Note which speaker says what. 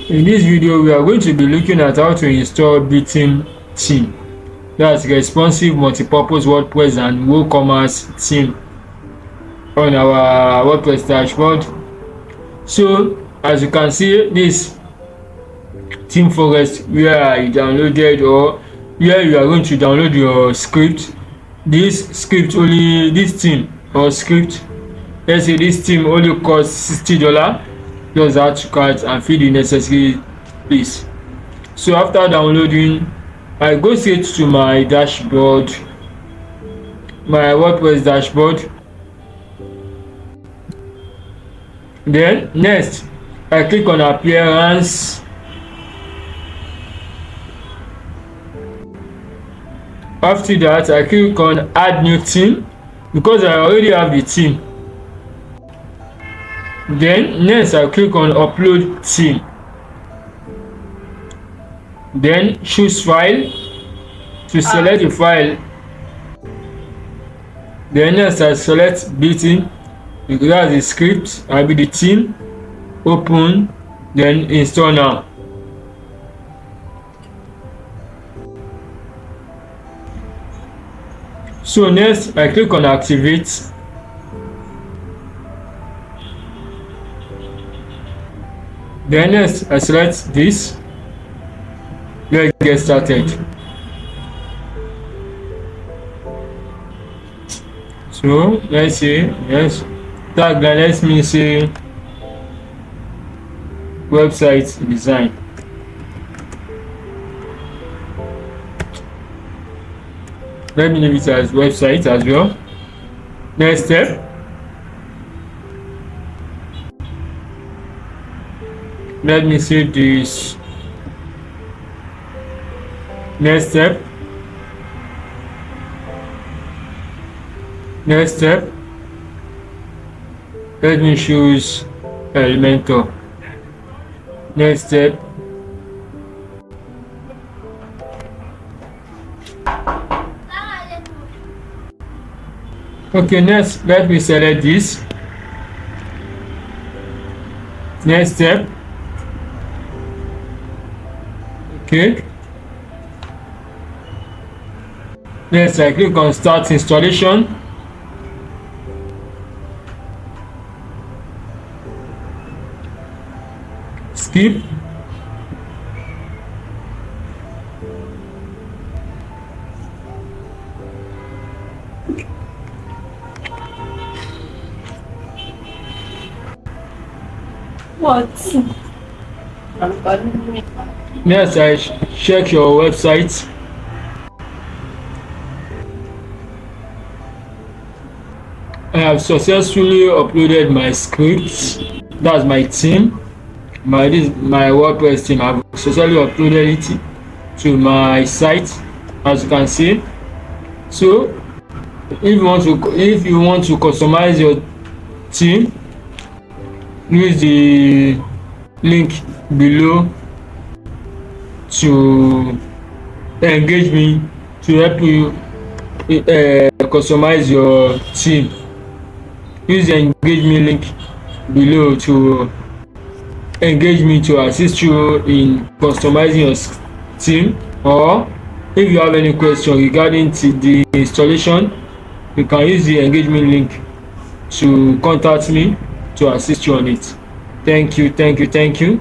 Speaker 1: In this video, we are going to be looking at how to install Betheme theme. That's responsive multipurpose WordPress and WooCommerce theme on our WordPress dashboard. So, as you can see, this theme forest where I downloaded or where you are going to download your script. This theme or script, let's say this theme only costs $60. Just add to cart and fill the necessary place. So after downloading, I go straight to my dashboard, my WordPress dashboard. Then next, I click on appearance. After that, I click on add new theme because I already have the theme. Then next, I click on upload theme. Then choose file to select the file. Then next, I select Betheme because that's the script. I'll be the theme. Open, then install now. So next, I click on activate. Then next, I select this. Let's get started. So let's see, yes, tagline, let me say website design. Let me leave it as website as well. Next step, let me save this. Next step, let me choose Elementor. Next step, okay, next let me select this. Next step, okay, next I click on start installation. Skip.
Speaker 2: What?
Speaker 1: Next, I check your website. I have successfully uploaded my scripts. That's my theme. My WordPress theme. I've successfully uploaded it to my site, as you can see. So, if you want to customize your theme, use the link below to engage me to help you customize your theme. Use the engage me link below to engage me to assist you in customizing your theme. Or if you have any question regarding the installation, you can use the engagement link to contact me to assist you on it. Thank you.